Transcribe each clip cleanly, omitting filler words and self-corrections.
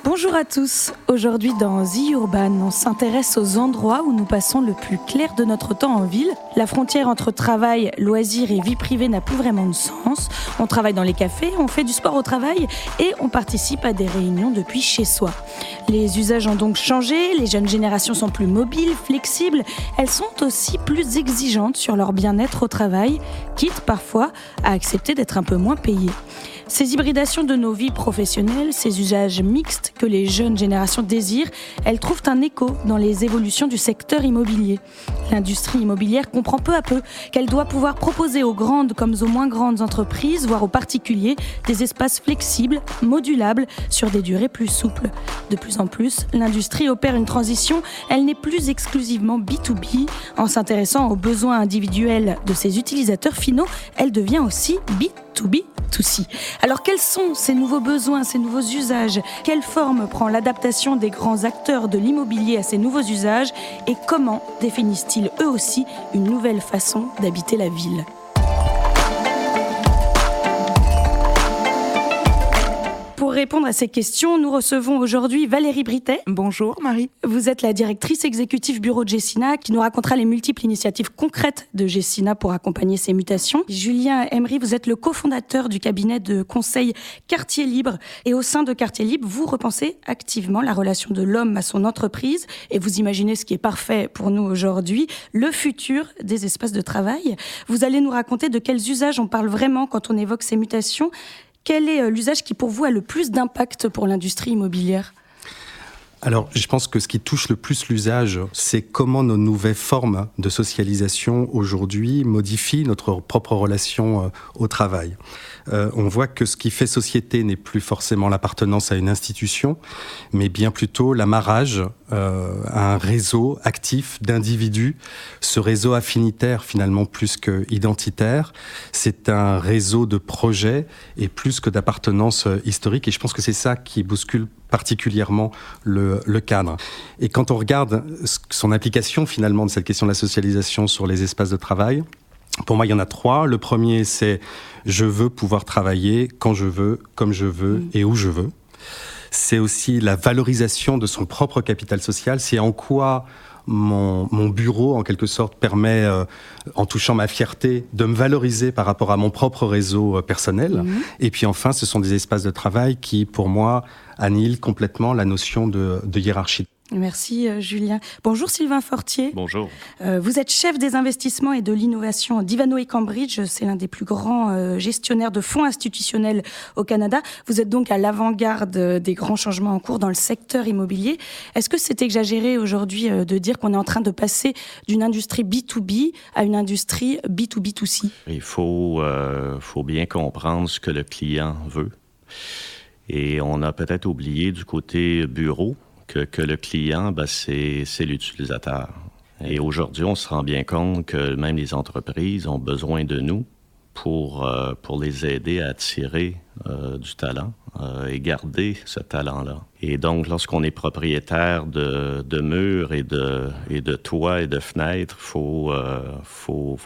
Bonjour à tous. Aujourd'hui dans The Urban, on s'intéresse aux endroits où nous passons le plus clair de notre temps en ville. La frontière entre travail, loisirs et vie privée n'a plus vraiment de sens. On travaille dans les cafés, on fait du sport au travail et on participe à des réunions depuis chez soi. Les usages ont donc changé, les jeunes générations sont plus mobiles, flexibles. Elles sont aussi plus exigeantes sur leur bien-être au travail, quitte parfois à accepter d'être un peu moins payées. Ces hybridations de nos vies professionnelles, ces usages mixtes que les jeunes générations désirent, elles trouvent un écho dans les évolutions du secteur immobilier. L'industrie immobilière comprend peu à peu qu'elle doit pouvoir proposer aux grandes comme aux moins grandes entreprises, voire aux particuliers, des espaces flexibles, modulables, sur des durées plus souples. De plus en plus, l'industrie opère une transition, elle n'est plus exclusivement B2B. En s'intéressant aux besoins individuels de ses utilisateurs finaux, elle devient aussi B2B2C. Alors quels sont ces nouveaux besoins, ces nouveaux usages ? Quelle forme prend l'adaptation des grands acteurs de l'immobilier à ces nouveaux usages ? Et comment définissent-ils eux aussi une nouvelle façon d'habiter la ville ? Pour répondre à ces questions, nous recevons aujourd'hui Valérie Britet. Bonjour Marie. Vous êtes la directrice exécutive bureau de Gecina qui nous racontera les multiples initiatives concrètes de Gecina pour accompagner ces mutations. Julien Emery, vous êtes le cofondateur du cabinet de conseil Quartier Libre. Et au sein de Quartier Libre, vous repensez activement la relation de l'homme à son entreprise et vous imaginez ce qui est parfait pour nous aujourd'hui, le futur des espaces de travail. Vous allez nous raconter de quels usages on parle vraiment quand on évoque ces mutations. Quel est l'usage qui, pour vous, a le plus d'impact pour l'industrie immobilière ? Alors, je pense que ce qui touche le plus l'usage, c'est comment nos nouvelles formes de socialisation aujourd'hui modifient notre propre relation au travail. On voit que ce qui fait société n'est plus forcément l'appartenance à une institution, mais bien plutôt l'amarrage à un réseau actif d'individus. Ce réseau affinitaire, finalement, plus que identitaire, c'est un réseau de projets et plus que d'appartenance historique. Et je pense que c'est ça qui bouscule particulièrement le cadre. Et quand on regarde son application, finalement, de cette question de la socialisation sur les espaces de travail, pour moi, il y en a 3. Le premier, c'est « je veux pouvoir travailler quand je veux, comme je veux et où je veux ». C'est aussi la valorisation de son propre capital social. C'est en quoi mon bureau, en quelque sorte, permet, en touchant ma fierté, de me valoriser par rapport à mon propre réseau personnel. Et puis enfin, ce sont des espaces de travail qui, pour moi, annihilent complètement la notion de hiérarchie. Merci Julien. Bonjour Sylvain Fortier. Bonjour. Vous êtes chef des investissements et de l'innovation d'Ivanhoé Cambridge. C'est l'un des plus grands gestionnaires de fonds institutionnels au Canada. Vous êtes donc à l'avant-garde des grands changements en cours dans le secteur immobilier. Est-ce que c'est exagéré aujourd'hui de dire qu'on est en train de passer d'une industrie B2B à une industrie B2B2C ? Il faut bien comprendre ce que le client veut. Et on a peut-être oublié du côté bureau que le client, c'est l'utilisateur. Et aujourd'hui, on se rend bien compte que même les entreprises ont besoin de nous pour les aider à attirer du talent et garder ce talent-là. Et donc, lorsqu'on est propriétaire de murs et de toits et de fenêtres, faut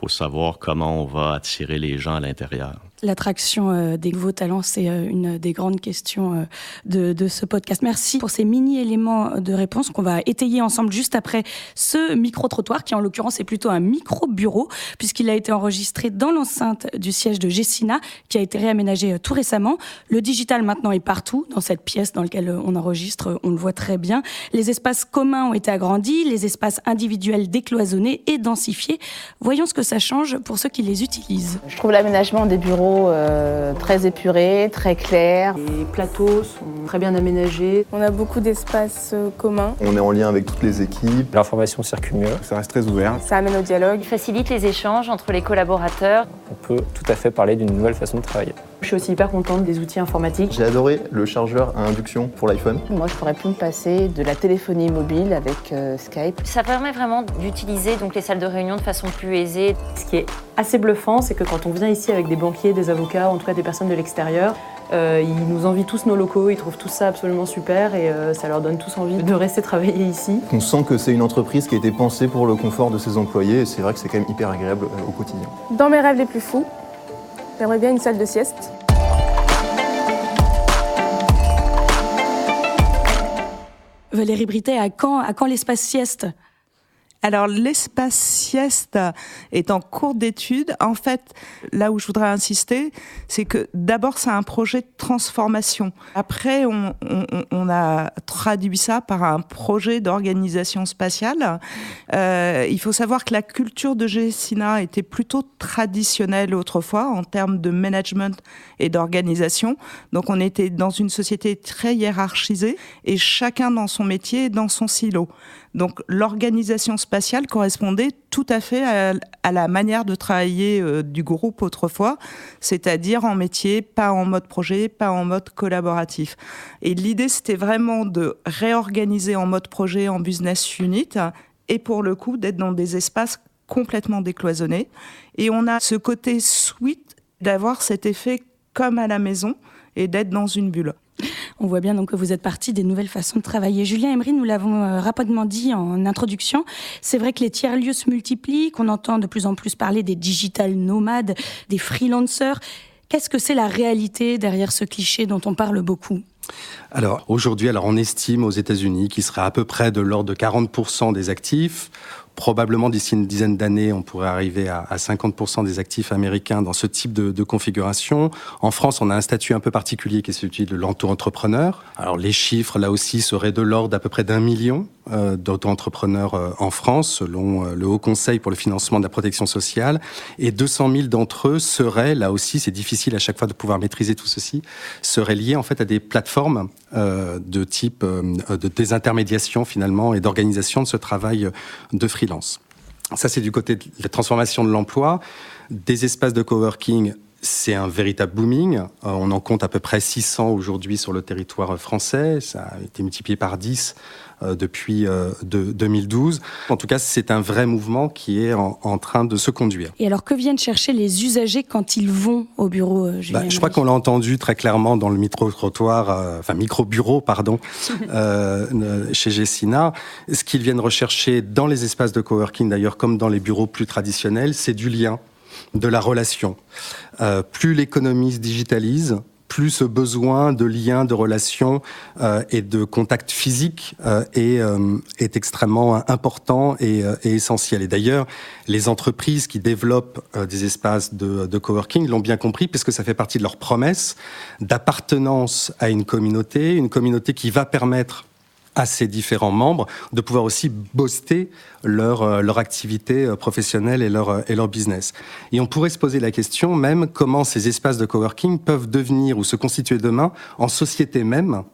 savoir comment on va attirer les gens à l'intérieur. L'attraction des nouveaux talents, c'est une des grandes questions de ce podcast. Merci pour ces mini-éléments de réponse qu'on va étayer ensemble juste après ce micro-trottoir, qui en l'occurrence est plutôt un micro-bureau, puisqu'il a été enregistré dans l'enceinte du siège de Gecina, qui a été réaménagé tout récemment. Le digital maintenant est partout, dans cette pièce dans laquelle on enregistre, on le voit très bien. Les espaces communs ont été agrandis, les espaces individuels décloisonnés et densifiés. Voyons ce que ça change pour ceux qui les utilisent. Je trouve l'aménagement des bureaux très épuré, très clair. Les plateaux sont très bien aménagés. On a beaucoup d'espaces communs. On est en lien avec toutes les équipes. L'information circule mieux. Ça reste très ouvert. Ça amène au dialogue. Il facilite les échanges entre les collaborateurs. On peut tout à fait parler d'une nouvelle façon de travailler. Je suis aussi hyper contente des outils informatiques. J'ai adoré le chargeur à induction pour l'iPhone. Moi, je pourrais plus me passer de la téléphonie mobile avec Skype. Ça permet vraiment d'utiliser donc les salles de réunion de façon plus aisée. Ce qui est assez bluffant, c'est que quand on vient ici avec des banquiers, des avocats, en tout cas des personnes de l'extérieur, ils nous envient tous nos locaux, ils trouvent tout ça absolument super et ça leur donne tous envie de rester travailler ici. On sent que c'est une entreprise qui a été pensée pour le confort de ses employés et c'est vrai que c'est quand même hyper agréable au quotidien. Dans mes rêves les plus fous, j'aimerais bien une salle de sieste. Valérie Britet, à quand l'espace sieste ? Alors, l'espace sieste est en cours d'étude. En fait, là où je voudrais insister, c'est que d'abord, c'est un projet de transformation. Après, on a traduit ça par un projet d'organisation spatiale. Il faut savoir que la culture de Gecina était plutôt traditionnelle autrefois en termes de management et d'organisation. Donc, on était dans une société très hiérarchisée et chacun dans son métier, dans son silo. Donc l'organisation spatiale correspondait tout à fait à la manière de travailler du groupe autrefois, c'est-à-dire en métier, pas en mode projet, pas en mode collaboratif. Et l'idée, c'était vraiment de réorganiser en mode projet, en business unit, et pour le coup, d'être dans des espaces complètement décloisonnés. Et on a ce côté suite d'avoir cet effet comme à la maison et d'être dans une bulle. On voit bien donc que vous êtes partie des nouvelles façons de travailler. Julien Emery, nous l'avons rapidement dit en introduction, c'est vrai que les tiers-lieux se multiplient, qu'on entend de plus en plus parler des digital nomades, des freelancers. Qu'est-ce que c'est la réalité derrière ce cliché dont on parle beaucoup ? Alors aujourd'hui, on estime aux États-Unis qu'il serait à peu près de l'ordre de 40% des actifs. Probablement d'ici une dizaine d'années, on pourrait arriver à 50% des actifs américains dans ce type de configuration. En France, on a un statut un peu particulier qui est celui de l'auto-entrepreneur. Alors les chiffres, là aussi, seraient de l'ordre d'à peu près d'1 million d'auto-entrepreneurs en France, selon le Haut Conseil pour le financement de la protection sociale. Et 200 000 d'entre eux seraient, là aussi, c'est difficile à chaque fois de pouvoir maîtriser tout ceci, seraient liés en fait à des plateformes de type de désintermédiation finalement et d'organisation de ce travail de freelance. Ça, c'est du côté de la transformation de l'emploi. Des espaces de coworking, c'est un véritable booming. On en compte à peu près 600 aujourd'hui sur le territoire français. Ça a été multiplié par 10 depuis 2012. En tout cas, c'est un vrai mouvement qui est en train de se conduire. Et alors, que viennent chercher les usagers quand ils vont au bureau, Julien ? Je crois qu'on l'a entendu très clairement dans le micro-bureau, chez Gecina. Ce qu'ils viennent rechercher dans les espaces de coworking, d'ailleurs, comme dans les bureaux plus traditionnels, c'est du lien, de la relation. Plus l'économie se digitalise, plus ce besoin de lien, de relation et de contact physique est extrêmement important et essentiel. Et d'ailleurs, les entreprises qui développent des espaces de coworking l'ont bien compris, puisque ça fait partie de leur promesse d'appartenance à une communauté qui va permettre à ces différents membres de pouvoir aussi booster leur activité professionnelle et leur business. Et on pourrait se poser la question même comment ces espaces de coworking peuvent devenir ou se constituer demain en société même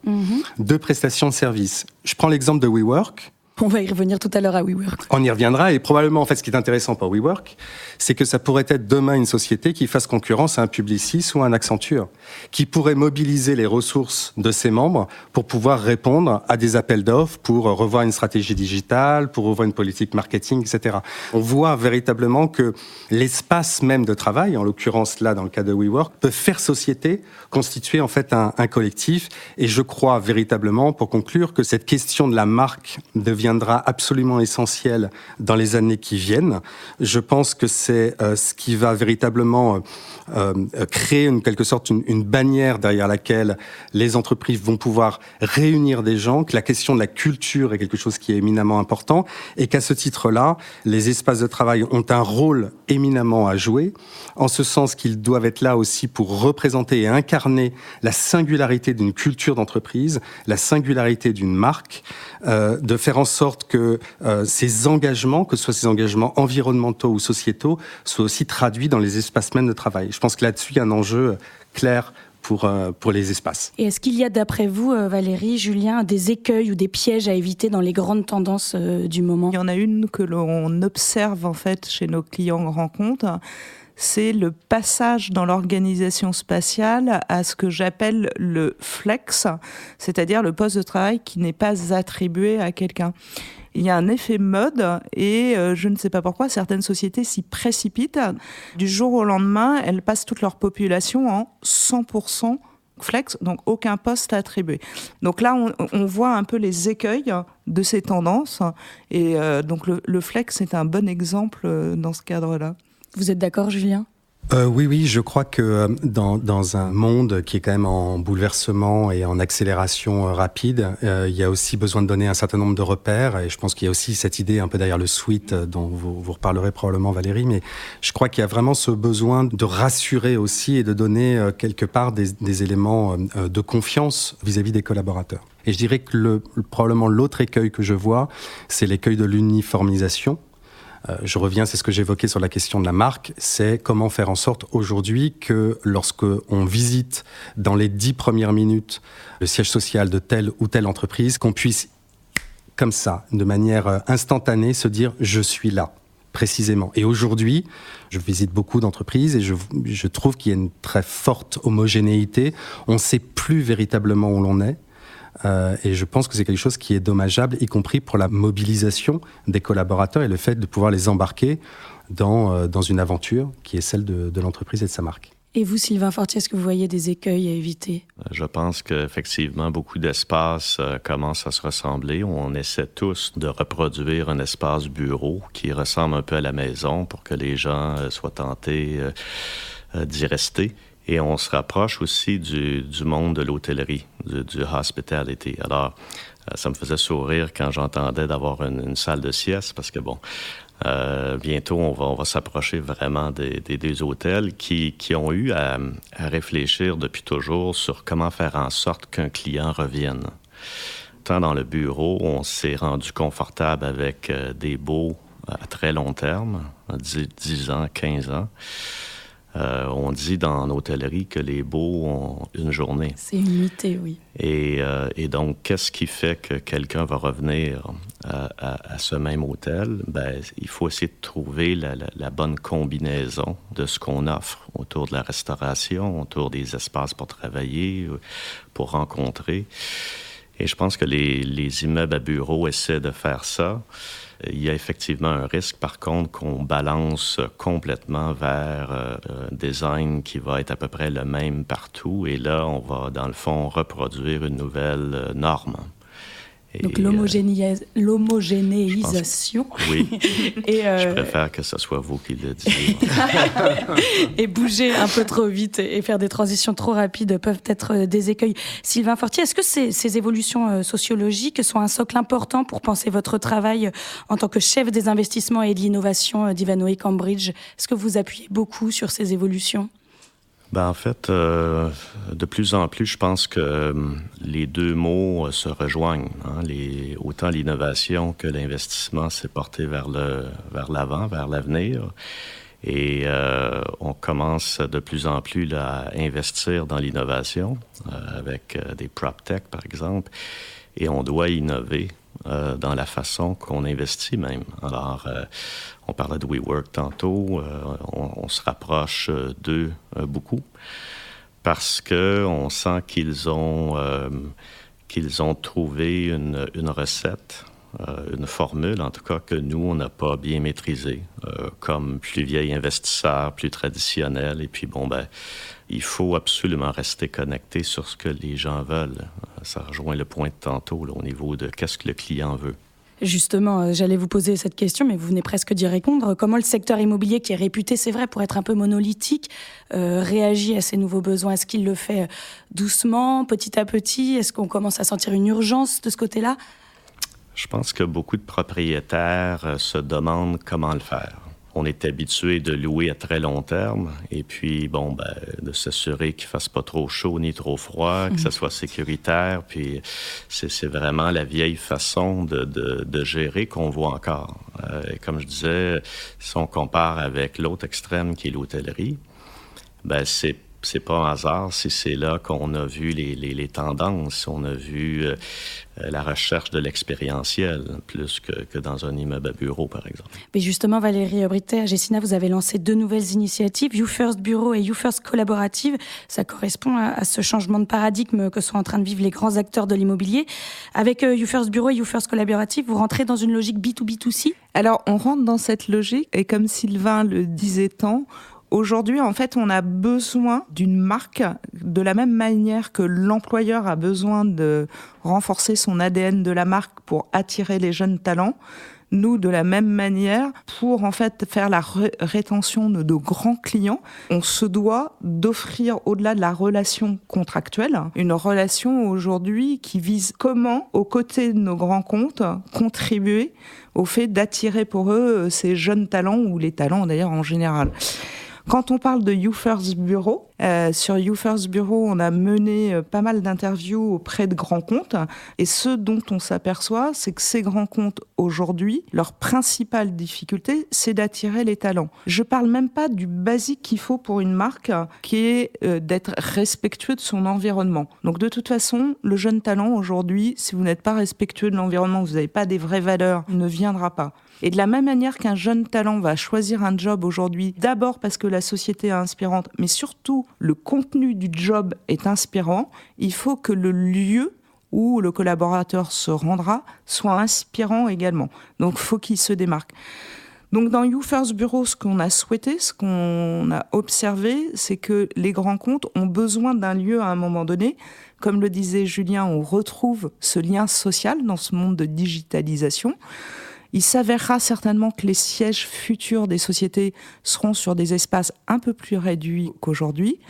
de prestations de services. Je prends l'exemple de WeWork. On va y revenir tout à l'heure à WeWork. On y reviendra et probablement, en fait, ce qui est intéressant pour WeWork, c'est que ça pourrait être demain une société qui fasse concurrence à un Publicis ou à un Accenture, qui pourrait mobiliser les ressources de ses membres pour pouvoir répondre à des appels d'offres, pour revoir une stratégie digitale, pour revoir une politique marketing, etc. On voit véritablement que l'espace même de travail, en l'occurrence là, dans le cas de WeWork, peut faire société, constituer en fait un collectif. Et je crois véritablement, pour conclure, que cette question de la marque deviendra absolument essentiel dans les années qui viennent. Je pense que c'est ce qui va véritablement créer en quelque sorte une bannière derrière laquelle les entreprises vont pouvoir réunir des gens, que la question de la culture est quelque chose qui est éminemment important et qu'à ce titre-là, les espaces de travail ont un rôle éminemment à jouer, en ce sens qu'ils doivent être là aussi pour représenter et incarner la singularité d'une culture d'entreprise, la singularité d'une marque, de faire en sorte que ces engagements, que ce soit ces engagements environnementaux ou sociétaux, soient aussi traduits dans les espaces mêmes de travail. Je pense que là-dessus, il y a un enjeu clair pour les espaces. Et est-ce qu'il y a, d'après vous, Valérie, Julien, des écueils ou des pièges à éviter dans les grandes tendances du moment ? Il y en a une que l'on observe en fait chez nos clients rencontres. C'est le passage dans l'organisation spatiale à ce que j'appelle le flex, c'est-à-dire le poste de travail qui n'est pas attribué à quelqu'un. Il y a un effet mode et je ne sais pas pourquoi certaines sociétés s'y précipitent. Du jour au lendemain, elles passent toute leur population en 100% flex, donc aucun poste attribué. Donc là, on voit un peu les écueils de ces tendances et donc le flex est un bon exemple dans ce cadre-là. Vous êtes d'accord, Julien ? Oui, je crois que dans un monde qui est quand même en bouleversement et en accélération rapide, il y a aussi besoin de donner un certain nombre de repères. Et je pense qu'il y a aussi cette idée un peu derrière le suite dont vous reparlerez probablement, Valérie. Mais je crois qu'il y a vraiment ce besoin de rassurer aussi et de donner quelque part des éléments de confiance vis-à-vis des collaborateurs. Et je dirais que probablement l'autre écueil que je vois, c'est l'écueil de l'uniformisation. Je reviens, c'est ce que j'évoquais sur la question de la marque, c'est comment faire en sorte aujourd'hui que lorsque on visite dans les 10 premières minutes le siège social de telle ou telle entreprise, qu'on puisse, comme ça, de manière instantanée, se dire « je suis là ». Précisément. Et aujourd'hui, je visite beaucoup d'entreprises et je trouve qu'il y a une très forte homogénéité. On ne sait plus véritablement où l'on est. Et je pense que c'est quelque chose qui est dommageable, y compris pour la mobilisation des collaborateurs et le fait de pouvoir les embarquer dans une aventure qui est celle de l'entreprise et de sa marque. Et vous, Sylvain Fortier, est-ce que vous voyez des écueils à éviter? Je pense qu'effectivement, beaucoup d'espaces commencent à se ressembler. On essaie tous de reproduire un espace bureau qui ressemble un peu à la maison pour que les gens soient tentés d'y rester. Et on se rapproche aussi du monde de l'hôtellerie, du hospitality. Alors, ça me faisait sourire quand j'entendais d'avoir une salle de sieste, parce que bientôt, on va s'approcher vraiment des hôtels qui ont eu à réfléchir depuis toujours sur comment faire en sorte qu'un client revienne. Tant dans le bureau, on s'est rendu confortable avec des baux à très long terme, 10 ans, 15 ans. On dit dans l'hôtellerie que les baux ont une journée. C'est une nuitée, oui. Et donc, qu'est-ce qui fait que quelqu'un va revenir à ce même hôtel? Il faut essayer de trouver la bonne combinaison de ce qu'on offre autour de la restauration, autour des espaces pour travailler, pour rencontrer. Et je pense que les immeubles à bureaux essaient de faire ça. Il y a effectivement un risque, par contre, qu'on balance complètement vers un design qui va être à peu près le même partout. Et là, on va, dans le fond, reproduire une nouvelle norme. Donc l'homogénéisation. Oui, je préfère que ce soit vous qui le disiez. Et bouger un peu trop vite et faire des transitions trop rapides peuvent être des écueils. Sylvain Fortier, est-ce que ces évolutions sociologiques sont un socle important pour penser votre travail en tant que chef des investissements et de l'innovation d'Ivanhoé Cambridge? Est-ce que vous appuyez beaucoup sur ces évolutions? En fait, de plus en plus, je pense que les deux mots se rejoignent. Autant l'innovation que l'investissement s'est porté vers l'avant, vers l'avenir. Et on commence de plus en plus à investir dans l'innovation, avec des PropTech, par exemple. Et on doit innover dans la façon qu'on investit même. Alors, on parlait de WeWork tantôt, on se rapproche d'eux beaucoup parce qu'on sent qu'ils ont trouvé une recette, une formule, en tout cas, que nous, on n'a pas bien maîtrisée, comme plus vieil investisseur, plus traditionnel. Et puis, il faut absolument rester connecté sur ce que les gens veulent. Ça rejoint le point de tantôt, là, au niveau de qu'est-ce que le client veut. Justement, j'allais vous poser cette question, mais vous venez presque d'y répondre. Comment le secteur immobilier, qui est réputé, c'est vrai, pour être un peu monolithique, réagit à ces nouveaux besoins? Est-ce qu'il le fait doucement, petit à petit? Est-ce qu'on commence à sentir une urgence de ce côté-là? Je pense que beaucoup de propriétaires se demandent comment le faire. On est habitué de louer à très long terme et puis, de s'assurer qu'il ne fasse pas trop chaud ni trop froid, que ça soit sécuritaire. Puis, c'est vraiment la vieille façon de gérer qu'on voit encore. Et comme je disais, si on compare avec l'autre extrême qui est l'hôtellerie, c'est pas un hasard si c'est là qu'on a vu les tendances, on a vu la recherche de l'expérientiel plus que dans un immeuble à bureau, par exemple. Mais justement, Valérie Britet, à Gecina, vous avez lancé 2 nouvelles initiatives, You First Bureau et You First Collaborative. Ça correspond à ce changement de paradigme que sont en train de vivre les grands acteurs de l'immobilier. Avec You First Bureau et You First Collaborative, vous rentrez dans une logique B2B2C? Alors, on rentre dans cette logique, et comme Sylvain le disait tant, aujourd'hui, en fait, on a besoin d'une marque de la même manière que l'employeur a besoin de renforcer son ADN de la marque pour attirer les jeunes talents. Nous, de la même manière, pour en fait faire la rétention de nos grands clients, on se doit d'offrir, au-delà de la relation contractuelle, une relation aujourd'hui qui vise comment, aux côtés de nos grands comptes, contribuer au fait d'attirer pour eux ces jeunes talents, ou les talents d'ailleurs en général. Quand on parle de YouFirst Bureau, sur YouFirst Bureau, on a mené pas mal d'interviews auprès de grands comptes. Et ce dont on s'aperçoit, c'est que ces grands comptes, aujourd'hui, leur principale difficulté, c'est d'attirer les talents. Je parle même pas du basique qu'il faut pour une marque, qui est d'être respectueux de son environnement. Donc de toute façon, le jeune talent, aujourd'hui, si vous n'êtes pas respectueux de l'environnement, vous n'avez pas des vraies valeurs, il ne viendra pas. Et de la même manière qu'un jeune talent va choisir un job aujourd'hui, d'abord parce que la société est inspirante, mais surtout le contenu du job est inspirant, il faut que le lieu où le collaborateur se rendra soit inspirant également. Donc il faut qu'il se démarque. Donc dans YouFirst Bureau, ce qu'on a souhaité, ce qu'on a observé, c'est que les grands comptes ont besoin d'un lieu à un moment donné. Comme le disait Julien, on retrouve ce lien social dans ce monde de digitalisation. Il s'avérera certainement que les sièges futurs des sociétés seront sur des espaces un peu plus réduits qu'aujourd'hui,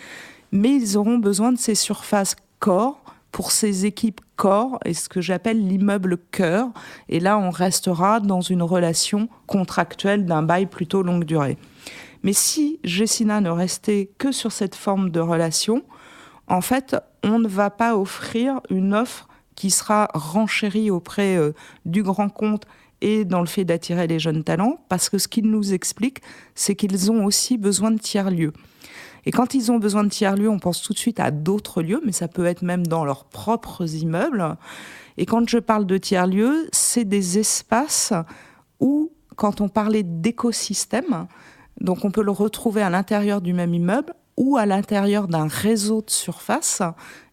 mais ils auront besoin de ces surfaces corps pour ces équipes corps et ce que j'appelle l'immeuble cœur. Et là, on restera dans une relation contractuelle d'un bail plutôt longue durée. Mais si Gecina ne restait que sur cette forme de relation, en fait, on ne va pas offrir une offre qui sera renchérie auprès du grand compte et dans le fait d'attirer les jeunes talents, parce que ce qu'ils nous expliquent, c'est qu'ils ont aussi besoin de tiers-lieux. Et quand ils ont besoin de tiers-lieux, on pense tout de suite à d'autres lieux, mais ça peut être même dans leurs propres immeubles. Et quand je parle de tiers-lieux, c'est des espaces où, quand on parlait d'écosystème, donc on peut le retrouver à l'intérieur du même immeuble, ou à l'intérieur d'un réseau de surface.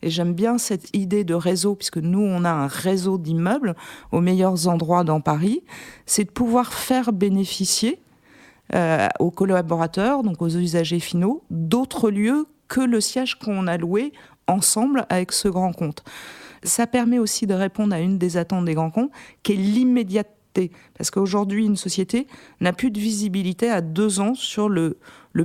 Et j'aime bien cette idée de réseau, puisque nous, on a un réseau d'immeubles aux meilleurs endroits dans Paris. C'est de pouvoir faire bénéficier aux collaborateurs, donc aux usagers finaux, d'autres lieux que le siège qu'on a loué ensemble avec ce grand compte. Ça permet aussi de répondre à une des attentes des grands comptes, qui est l'immédiateté. Parce qu'aujourd'hui, une société n'a plus de visibilité à 2 ans sur le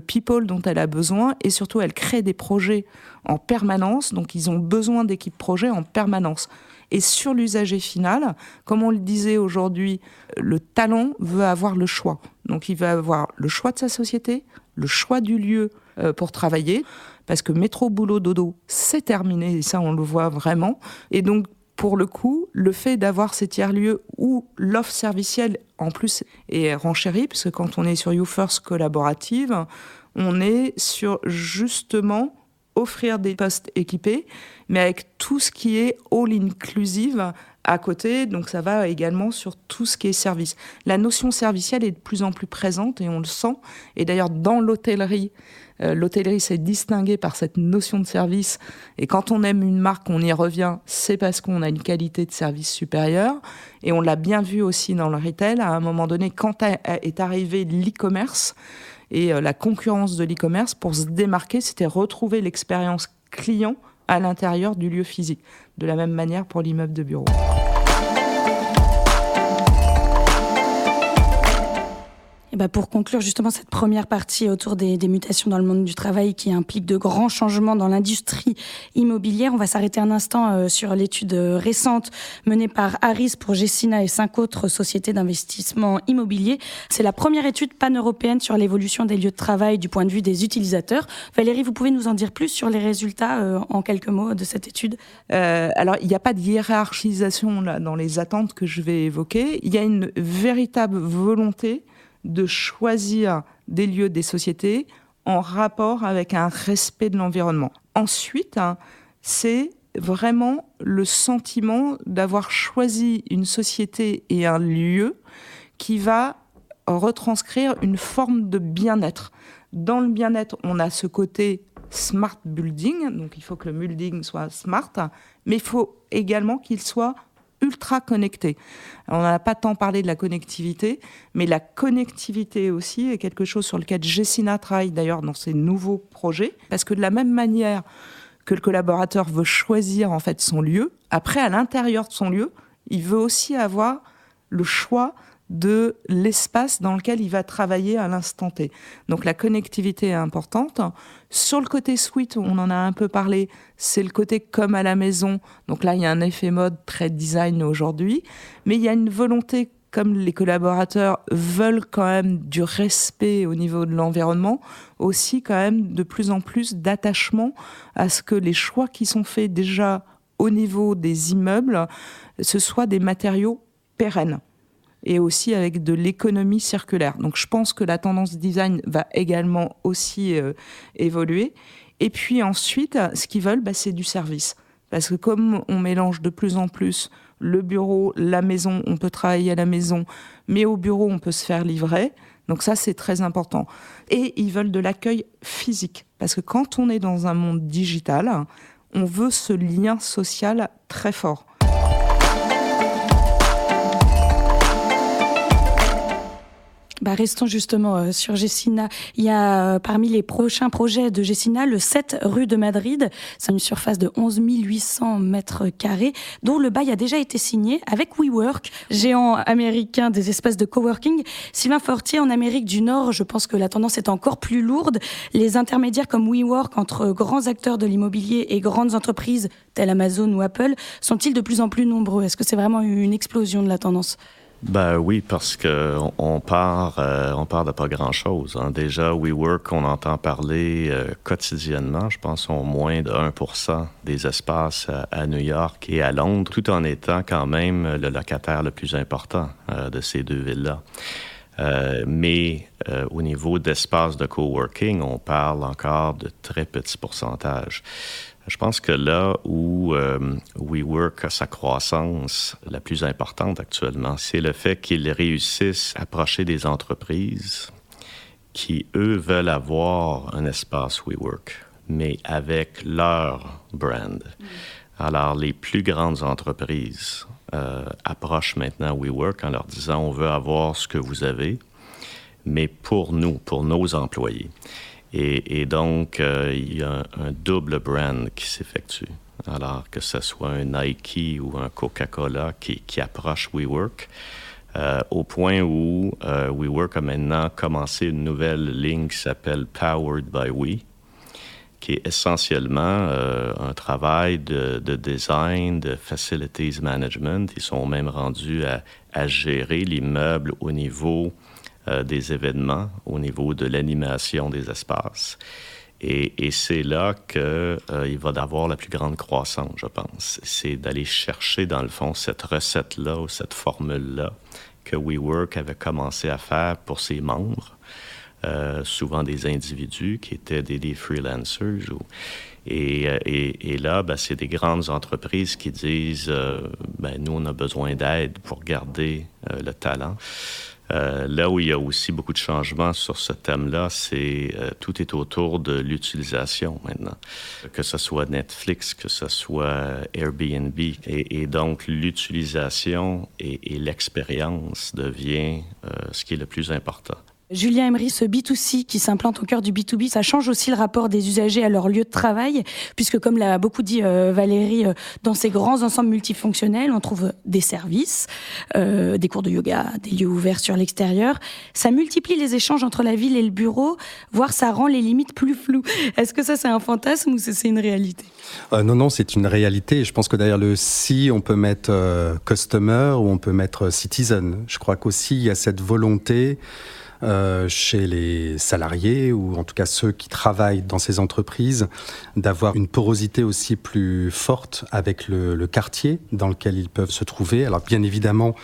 people dont elle a besoin, et surtout elle crée des projets en permanence, donc ils ont besoin d'équipes projets en permanence. Et sur l'usager final, comme on le disait aujourd'hui, le talent veut avoir le choix. Donc il veut avoir le choix de sa société, le choix du lieu pour travailler, parce que métro, boulot, dodo, c'est terminé, et ça on le voit vraiment. Et donc pour le coup, le fait d'avoir ces tiers-lieux où l'offre servicielle, en plus, est renchérie, puisque quand on est sur YouFirst collaborative, on est sur, justement, offrir des postes équipés, mais avec tout ce qui est all-inclusive à côté, donc ça va également sur tout ce qui est service. La notion servicielle est de plus en plus présente, et on le sent, et d'ailleurs dans l'hôtellerie, l'hôtellerie s'est distinguée par cette notion de service, et quand on aime une marque, on y revient, c'est parce qu'on a une qualité de service supérieure, et on l'a bien vu aussi dans le retail, à un moment donné, quand est arrivé l'e-commerce, et la concurrence de l'e-commerce, pour se démarquer, c'était retrouver l'expérience client à l'intérieur du lieu physique, de la même manière pour l'immeuble de bureau. Pour conclure justement cette première partie autour des mutations dans le monde du travail qui impliquent de grands changements dans l'industrie immobilière, on va s'arrêter un instant sur l'étude récente menée par Harris pour Gecina et 5 autres sociétés d'investissement immobilier. C'est la première étude pan-européenne sur l'évolution des lieux de travail du point de vue des utilisateurs. Valérie, vous pouvez nous en dire plus sur les résultats en quelques mots de cette étude ? Alors, il n'y a pas de hiérarchisation là, dans les attentes que je vais évoquer. Il y a une véritable volonté de choisir des lieux, des sociétés en rapport avec un respect de l'environnement. Ensuite, c'est vraiment le sentiment d'avoir choisi une société et un lieu qui va retranscrire une forme de bien-être. Dans le bien-être, on a ce côté smart building, donc il faut que le building soit smart, mais il faut également qu'il soit ultra connecté. Alors, on n'a pas tant parlé de la connectivité, mais la connectivité aussi est quelque chose sur lequel Gecina travaille d'ailleurs dans ses nouveaux projets, parce que de la même manière que le collaborateur veut choisir en fait son lieu, après à l'intérieur de son lieu, il veut aussi avoir le choix de l'espace dans lequel il va travailler à l'instant T. Donc la connectivité est importante. Sur le côté suite, on en a un peu parlé, c'est le côté comme à la maison. Donc là, il y a un effet mode très design aujourd'hui, mais il y a une volonté, comme les collaborateurs veulent quand même du respect au niveau de l'environnement, aussi quand même de plus en plus d'attachement à ce que les choix qui sont faits déjà au niveau des immeubles, ce soient des matériaux pérennes et aussi avec de l'économie circulaire. Donc je pense que la tendance design va également aussi évoluer. Et puis ensuite, ce qu'ils veulent, c'est du service. Parce que comme on mélange de plus en plus le bureau, la maison, on peut travailler à la maison, mais au bureau, on peut se faire livrer. Donc ça, c'est très important. Et ils veulent de l'accueil physique. Parce que quand on est dans un monde digital, on veut ce lien social très fort. Restons justement sur Gecina. Il y a parmi les prochains projets de Gecina le 7 rue de Madrid. C'est une surface de 11 800 mètres carrés dont le bail a déjà été signé avec WeWork, géant américain des espaces de coworking. Sylvain Fortier, en Amérique du Nord, je pense que la tendance est encore plus lourde. Les intermédiaires comme WeWork entre grands acteurs de l'immobilier et grandes entreprises telles Amazon ou Apple sont-ils de plus en plus nombreux? Est-ce que c'est vraiment une explosion de la tendance? Oui, parce que on part de pas grand-chose. Déjà, WeWork, on entend parler quotidiennement. Je pense au moins de 1% des espaces à New York et à Londres, tout en étant quand même le locataire le plus important de ces deux villes-là. Mais au niveau d'espace de coworking, on parle encore de très petits pourcentages. Je pense que là où WeWork a sa croissance la plus importante actuellement, c'est le fait qu'ils réussissent à approcher des entreprises qui, eux, veulent avoir un espace WeWork, mais avec leur brand. Alors, les plus grandes entreprises approchent maintenant WeWork en leur disant « on veut avoir ce que vous avez, mais pour nous, pour nos employés ». Et donc, il y a un double brand qui s'effectue. Alors que ce soit un Nike ou un Coca-Cola qui approche WeWork, au point où WeWork a maintenant commencé une nouvelle ligne qui s'appelle Powered by We, qui est essentiellement un travail de design, de facilities management. Ils sont même rendus à gérer l'immeuble au niveau des événements, au niveau de l'animation des espaces. Et c'est là qu'il va avoir la plus grande croissance, je pense. C'est d'aller chercher, dans le fond, cette recette-là ou cette formule-là que WeWork avait commencé à faire pour ses membres, souvent des individus qui étaient des freelancers. Et là, c'est des grandes entreprises qui disent nous, on a besoin d'aide pour garder le talent. Là où il y a aussi beaucoup de changements sur ce thème-là, c'est tout est autour de l'utilisation maintenant. Que ce soit Netflix, que ce soit Airbnb. Et donc, l'utilisation et l'expérience devient ce qui est le plus important. Julien Emery, ce B2C qui s'implante au cœur du B2B, ça change aussi le rapport des usagers à leur lieu de travail, puisque comme l'a beaucoup dit Valérie, dans ces grands ensembles multifonctionnels, on trouve des services, des cours de yoga, des lieux ouverts sur l'extérieur. Ça multiplie les échanges entre la ville et le bureau, voire ça rend les limites plus floues. Est-ce que ça, c'est un fantasme ou c'est une réalité ? Non, c'est une réalité. Je pense que derrière le si, on peut mettre customer ou on peut mettre citizen. Je crois qu'aussi, il y a cette volonté chez les salariés ou en tout cas ceux qui travaillent dans ces entreprises d'avoir une porosité aussi plus forte avec le quartier dans lequel ils peuvent se trouver. Alors bien évidemment,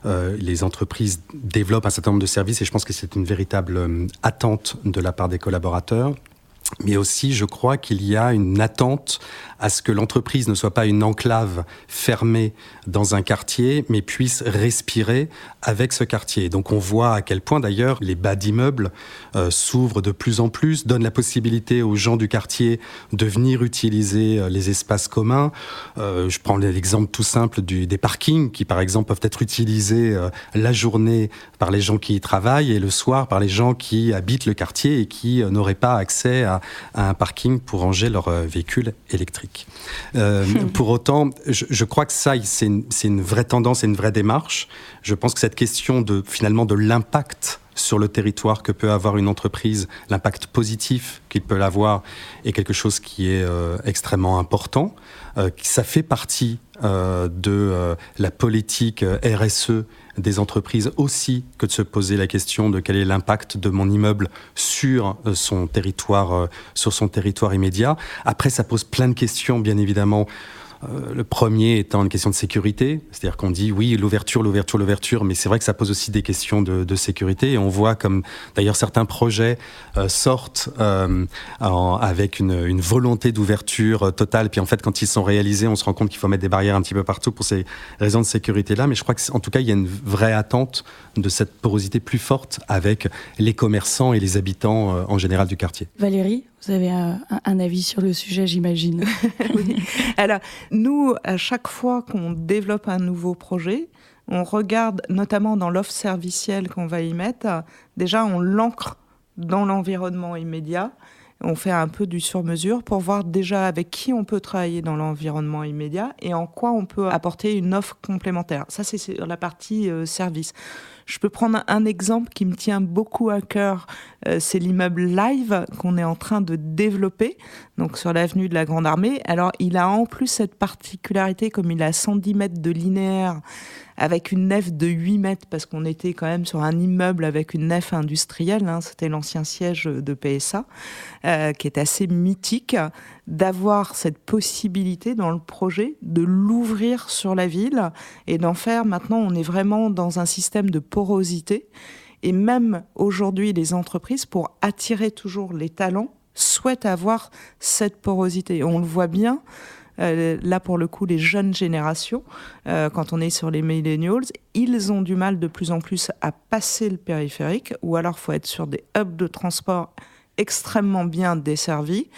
les entreprises développent un certain nombre de services et je pense que c'est une véritable attente de la part des collaborateurs. Mais aussi, je crois qu'il y a une attente à ce que l'entreprise ne soit pas une enclave fermée dans un quartier, mais puisse respirer avec ce quartier. Donc on voit à quel point d'ailleurs les bas d'immeubles s'ouvrent de plus en plus, donnent la possibilité aux gens du quartier de venir utiliser les espaces communs. Je prends l'exemple tout simple des parkings qui par exemple peuvent être utilisés la journée par les gens qui y travaillent et le soir par les gens qui habitent le quartier et qui n'auraient pas accès à à un parking pour ranger leur véhicule électrique. Pour autant, je crois que ça, c'est une vraie tendance et une vraie démarche. Je pense que cette question finalement de l'impact sur le territoire que peut avoir une entreprise, l'impact positif qu'il peut avoir, est quelque chose qui est extrêmement important. Ça fait partie de la politique RSE des entreprises aussi, que de se poser la question de quel est l'impact de mon immeuble sur son territoire immédiat. Après, ça pose plein de questions, bien évidemment. Le premier étant une question de sécurité, c'est-à-dire qu'on dit oui, l'ouverture, mais c'est vrai que ça pose aussi des questions de sécurité, et on voit comme d'ailleurs certains projets sortent avec une volonté d'ouverture totale, puis en fait quand ils sont réalisés, on se rend compte qu'il faut mettre des barrières un petit peu partout pour ces raisons de sécurité-là, mais je crois qu'en tout cas il y a une vraie attente de cette porosité plus forte avec les commerçants et les habitants en général du quartier. Valérie, vous avez un avis sur le sujet, j'imagine. Oui. Alors, nous, à chaque fois qu'on développe un nouveau projet, on regarde, notamment dans l'offre servicielle qu'on va y mettre, déjà on l'ancre dans l'environnement immédiat. On fait un peu du sur-mesure pour voir déjà avec qui on peut travailler dans l'environnement immédiat et en quoi on peut apporter une offre complémentaire. Ça, c'est sur la partie service. Je peux prendre un exemple qui me tient beaucoup à cœur, c'est l'immeuble Live qu'on est en train de développer, donc sur l'avenue de la Grande Armée. Alors, il a en plus cette particularité, comme il a 110 mètres de linéaire, avec une nef de 8 mètres, parce qu'on était quand même sur un immeuble avec une nef industrielle, c'était l'ancien siège de PSA, qui est assez mythique, d'avoir cette possibilité dans le projet de l'ouvrir sur la ville et d'en faire, maintenant on est vraiment dans un système de porosité, et même aujourd'hui les entreprises, pour attirer toujours les talents, souhaitent avoir cette porosité. On le voit bien, là pour le coup les jeunes générations, quand on est sur les millennials, ils ont du mal de plus en plus à passer le périphérique, ou alors il faut être sur des hubs de transport extrêmement bien desservis,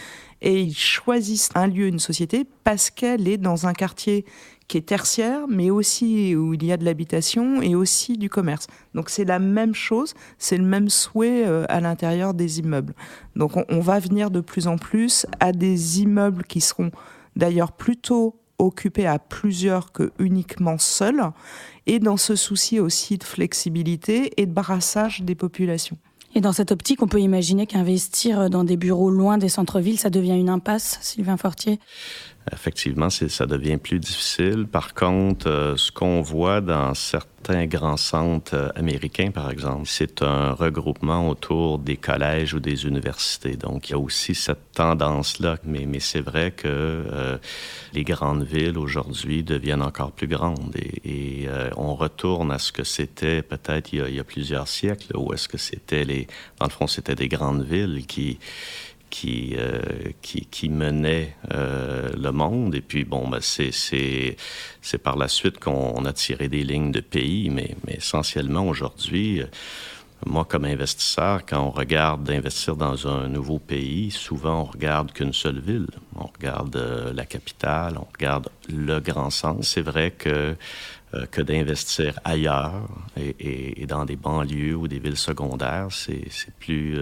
et ils choisissent un lieu, une société, parce qu'elle est dans un quartier qui est tertiaire, mais aussi où il y a de l'habitation et aussi du commerce. Donc c'est la même chose, c'est le même souhait à l'intérieur des immeubles. Donc on va venir de plus en plus à des immeubles qui seront d'ailleurs plutôt occupés à plusieurs que uniquement seuls, et dans ce souci aussi de flexibilité et de brassage des populations. Et dans cette optique, on peut imaginer qu'investir dans des bureaux loin des centres-villes, ça devient une impasse, Sylvain Fortier? Effectivement, ça devient plus difficile. Par contre, ce qu'on voit dans certains grands centres américains, par exemple, c'est un regroupement autour des collèges ou des universités. Donc, il y a aussi cette tendance-là. Mais c'est vrai que les grandes villes, aujourd'hui, deviennent encore plus grandes. Et on retourne à ce que c'était peut-être il y a plusieurs siècles, où est-ce que c'était dans le fond, c'était des grandes villes qui menait le monde. Et puis, c'est par la suite qu'on a tiré des lignes de pays, mais essentiellement, aujourd'hui, moi, comme investisseur, quand on regarde d'investir dans un nouveau pays, souvent, on regarde qu'une seule ville. On regarde la capitale, on regarde le grand centre. C'est vrai que d'investir ailleurs et dans des banlieues ou des villes secondaires, c'est plus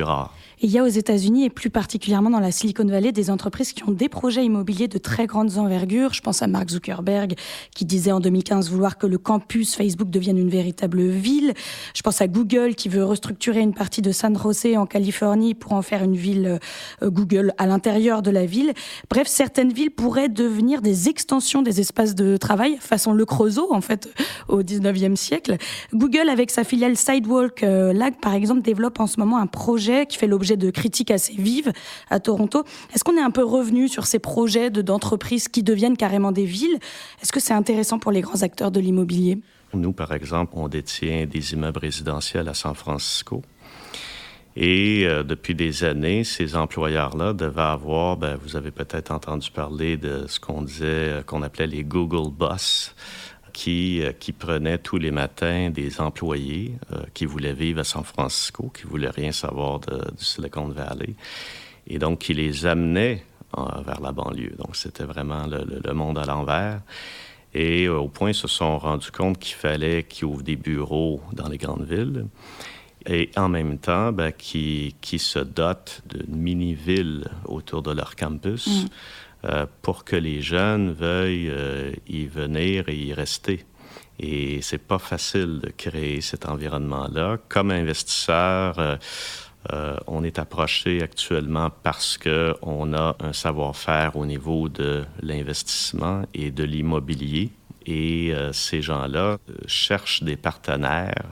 rare. Et il y a aux États-Unis, et plus particulièrement dans la Silicon Valley, des entreprises qui ont des projets immobiliers de très grandes envergures. Je pense à Mark Zuckerberg, qui disait en 2015 vouloir que le campus Facebook devienne une véritable ville. Je pense à Google, qui veut restructurer une partie de San José en Californie pour en faire une ville Google à l'intérieur de la ville. Bref, certaines villes pourraient devenir des extensions des espaces de travail, façon Le Creusot, en fait, au 19e siècle. Google, avec sa filiale Sidewalk Lag, par exemple, développe en ce moment un projet qui fait l'objet de critiques assez vives à Toronto. Est-ce qu'on est un peu revenu sur ces projets d'entreprises qui deviennent carrément des villes? Est-ce que c'est intéressant pour les grands acteurs de l'immobilier? Nous, par exemple, on détient des immeubles résidentiels à San Francisco. Et depuis des années, ces employeurs-là devaient avoir, vous avez peut-être entendu parler de ce qu'on appelait les Google Bus, qui prenaient tous les matins des employés qui voulaient vivre à San Francisco, qui ne voulaient rien savoir du Silicon Valley, et donc qui les amenaient vers la banlieue. Donc, c'était vraiment le monde à l'envers. Et au point, ils se sont rendus compte qu'il fallait qu'ils ouvrent des bureaux dans les grandes villes. et en même temps, qui se dotent d'une mini-ville autour de leur campus pour que les jeunes veuillent y venir et y rester. Et c'est pas facile de créer cet environnement-là. Comme investisseur, on est approché actuellement parce qu'on a un savoir-faire au niveau de l'investissement et de l'immobilier. Et ces gens-là cherchent des partenaires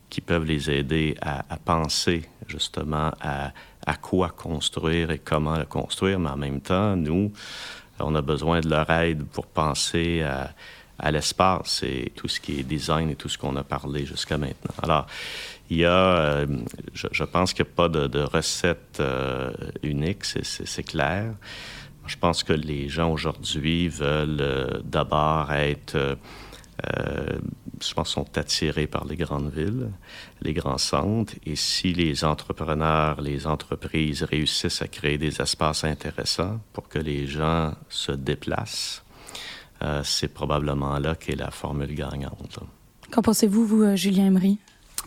qui peuvent les aider à penser justement à quoi construire et comment le construire. Mais en même temps, nous, on a besoin de leur aide pour penser à l'espace et tout ce qui est design et tout ce qu'on a parlé jusqu'à maintenant. Alors, il y a, je pense qu'il n'y a pas de recette unique, c'est clair. Je pense que les gens aujourd'hui veulent d'abord être, je pense, sont attirés par les grandes villes, les grands centres. Et si les entrepreneurs, les entreprises réussissent à créer des espaces intéressants pour que les gens se déplacent, c'est probablement là qu'est la formule gagnante. Qu'en pensez-vous, vous, Julien Emery?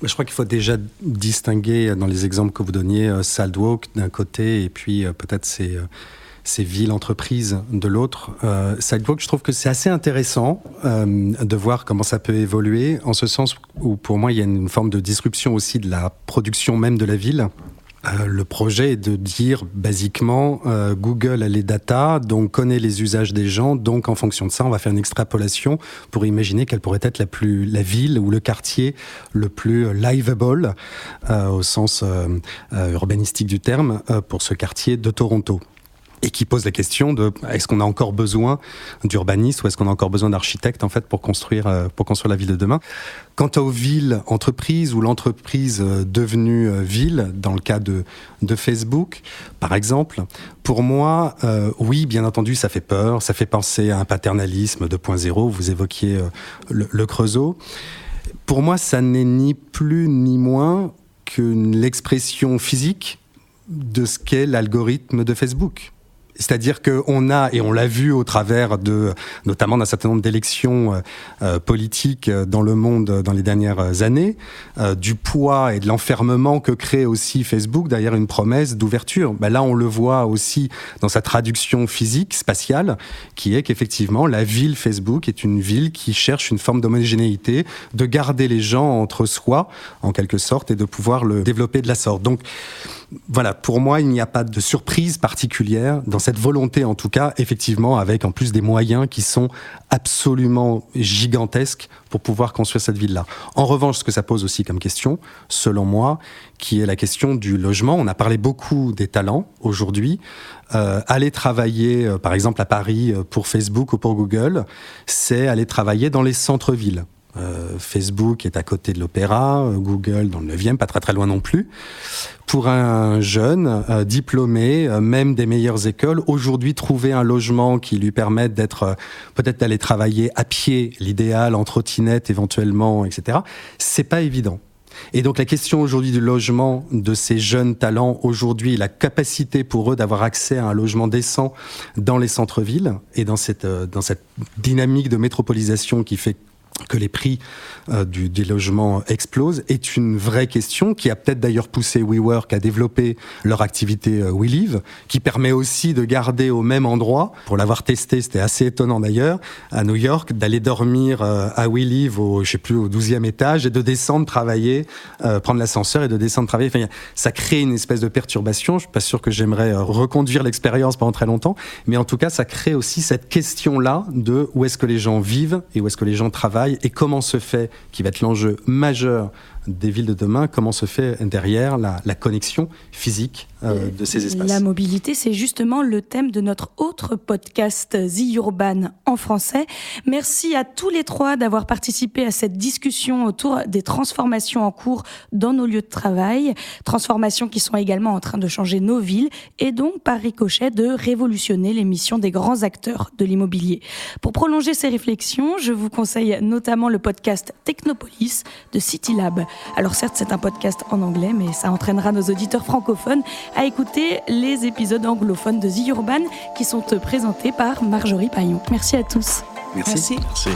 Je crois qu'il faut déjà distinguer dans les exemples que vous donniez Sidewalk d'un côté et puis peut-être ces villes-entreprises de l'autre. Sidewalk, je trouve que c'est assez intéressant de voir comment ça peut évoluer, en ce sens où pour moi il y a une forme de disruption aussi de la production même de la ville. Le projet est de dire, basiquement, Google a les data, donc connaît les usages des gens, donc en fonction de ça, on va faire une extrapolation pour imaginer quelle pourrait être la ville ou le quartier le plus liveable, au sens urbanistique du terme, pour ce quartier de Toronto. Et qui pose la question de est-ce qu'on a encore besoin d'urbanistes ou est-ce qu'on a encore besoin d'architectes en fait pour construire la ville de demain. Quant aux villes entreprises ou l'entreprise devenue ville, dans le cas de Facebook par exemple, pour moi, oui, bien entendu, ça fait peur, ça fait penser à un paternalisme 2.0. Vous évoquiez le Creusot. Pour moi, ça n'est ni plus ni moins que l'expression physique de ce qu'est l'algorithme de Facebook. C'est-à-dire qu'on a, et on l'a vu au travers notamment d'un certain nombre d'élections politiques dans le monde dans les dernières années, du poids et de l'enfermement que crée aussi Facebook derrière une promesse d'ouverture. Là, on le voit aussi dans sa traduction physique, spatiale, qui est qu'effectivement, la ville Facebook est une ville qui cherche une forme d'homogénéité, de garder les gens entre soi, en quelque sorte, et de pouvoir le développer de la sorte. Donc, voilà, pour moi, il n'y a pas de surprise particulière dans cette volonté, en tout cas, effectivement, avec en plus des moyens qui sont absolument gigantesques pour pouvoir construire cette ville-là. En revanche, ce que ça pose aussi comme question, selon moi, qui est la question du logement. On a parlé beaucoup des talents aujourd'hui. Aller travailler, par exemple, à Paris pour Facebook ou pour Google, c'est aller travailler dans les centres-villes. Facebook est à côté de l'Opéra, Google dans le 9e, pas très très loin non plus. Pour un jeune diplômé, même des meilleures écoles, aujourd'hui trouver un logement qui lui permette peut-être d'aller travailler à pied, l'idéal, en trottinette éventuellement, etc., c'est pas évident. Et donc la question aujourd'hui du logement de ces jeunes talents, aujourd'hui, la capacité pour eux d'avoir accès à un logement décent dans les centres-villes et dans cette dynamique de métropolisation qui fait que les prix des logements explosent, est une vraie question qui a peut-être d'ailleurs poussé WeWork à développer leur activité WeLive, qui permet aussi de garder au même endroit. Pour l'avoir testé, c'était assez étonnant d'ailleurs, à New York, d'aller dormir à WeLive au 12e étage et de descendre travailler, prendre l'ascenseur et de descendre travailler. Enfin, ça crée une espèce de perturbation. Je suis pas sûr que j'aimerais reconduire l'expérience pendant très longtemps, mais en tout cas, ça crée aussi cette question-là de où est-ce que les gens vivent et où est-ce que les gens travaillent et comment se fait, qui va être l'enjeu majeur des villes de demain, comment se fait derrière la connexion physique de ces espaces. La mobilité, c'est justement le thème de notre autre podcast The Urban en français. Merci à tous les trois d'avoir participé à cette discussion autour des transformations en cours dans nos lieux de travail, transformations qui sont également en train de changer nos villes et donc par ricochet de révolutionner les missions des grands acteurs de l'immobilier. Pour prolonger ces réflexions, je vous conseille notamment le podcast Technopolis de Citylab. Alors certes, c'est un podcast en anglais, mais ça entraînera nos auditeurs francophones à écouter les épisodes anglophones de The Urban qui sont présentés par Marjorie Paillon. Merci à tous. Merci. Merci.